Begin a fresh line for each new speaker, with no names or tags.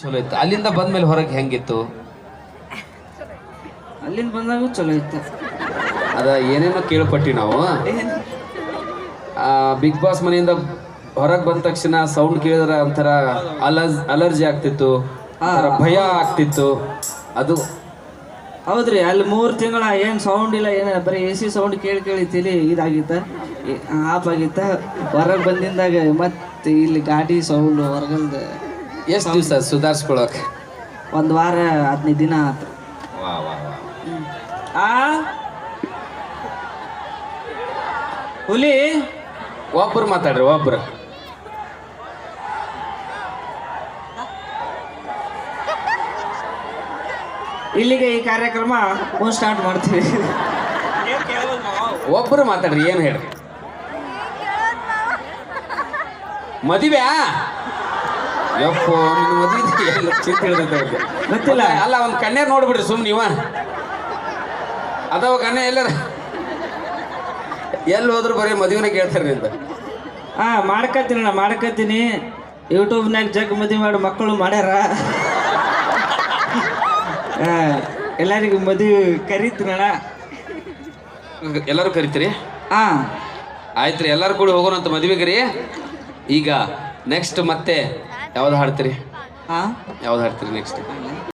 ಚಲೋ ಇತ್ತು. ಅಲ್ಲಿಂದ ಬಂದ್ಮೇಲೆ ಹೊರಗೆ ಹೆಂಗಿತ್ತು?
ಅಲ್ಲಿಂದ ಬಂದಾಗ ಚಲೋ ಇತ್ತು.
ಅದ ಏನೇನೋ ಕೇಳ್ಪಟ್ಟಿ ನಾವು. ಬಿಗ್ ಬಾಸ್ ಮನೆಯಿಂದ ಹೊರಗೆ ಬಂದ ತಕ್ಷಣ ಸೌಂಡ್ ಕೇಳಿದ್ರೆ ಒಂಥರ ಅಲರ್ಜಿ ಆಗ್ತಿತ್ತು, ಭಯ ಆಗ್ತಿತ್ತು. ಅದು
ಹೌದ್ರಿ. ಅಲ್ಲಿ 3 ತಿಂಗಳ ಏನು ಸೌಂಡ್ ಇಲ್ಲ, ಏನ ಬರೀ AC ಸೌಂಡ್ ಕೇಳಿ ತಿಳಿ ಇದಾಗಿತ್ತ, ಆಫ್ ಆಗಿತ್ತ. ಹೊರಗೆ ಬಂದಿಂದಾಗ ಮತ್ತೆ ಇಲ್ಲಿ ಗಾಡಿ ಸೌಂಡ್ ಹೊರಗಲ್ದ.
ಎಷ್ಟು ದಿವಸ ಸುಧಾರಿಸ್ಕೊಳಕ್?
1 ವಾರ 15 ದಿನ ಆಯ್ತು. ಹುಲಿ
ಒಬ್ರು ಮಾತಾಡ್ರಿ, ಒಬ್ರು.
ಇಲ್ಲಿಗೆ ಈ ಕಾರ್ಯಕ್ರಮ ಸ್ಟಾರ್ಟ್ ಮಾಡ್ತೀವಿ.
ಒಬ್ರು ಮಾತಾಡ್ರಿ, ಏನು ಹೇಳ್ರಿ? ಮದುವೆ ಯಪ್ಪೋ, ನಿನ್ನ ಮದುವೆ
ಗೊತ್ತಿಲ್ಲ.
ಅಲ್ಲ, ಒಂದು ಕನ್ಯಾ ನೋಡ್ಬಿಡ್ರಿ ಸುಮ್ ನೀವ. ಅಥವಾ ಕನ್ಯಾ ಎಲ್ಲರ ಎಲ್ಲಿ ಹೋದ್ರು ಬರೀ ಮದುವೆನ ಕೇಳ್ತಾರೆ ಅಂತ.
ಮಾಡ್ಕತ್ತೀನಿ. ಯೂಟ್ಯೂಬ್ನಾಗ ಜಗ್ ಮದುವೆ ಮಾಡಿ ಮಕ್ಕಳು ಮಾಡ್ಯಾರ. ಎಲ್ಲರಿಗೂ ಮದುವೆ ಕರೀತೀನಣ್ಣ.
ಎಲ್ಲರೂ ಕರಿತೀರಿ? ಆಯ್ತು ರೀ, ಎಲ್ಲರೂ ಕೂಡ ಹೋಗೋಣ ಅಂತ ಮದುವೆಗೆ ರೀ. ಈಗ ನೆಕ್ಸ್ಟ್ ಮತ್ತೆ ಯಾವ್ದು ಹಾಡ್ತೀರಿ? ಯಾವ್ದು ಹಾಡ್ತೀರಿ ನೆಕ್ಸ್ಟ್?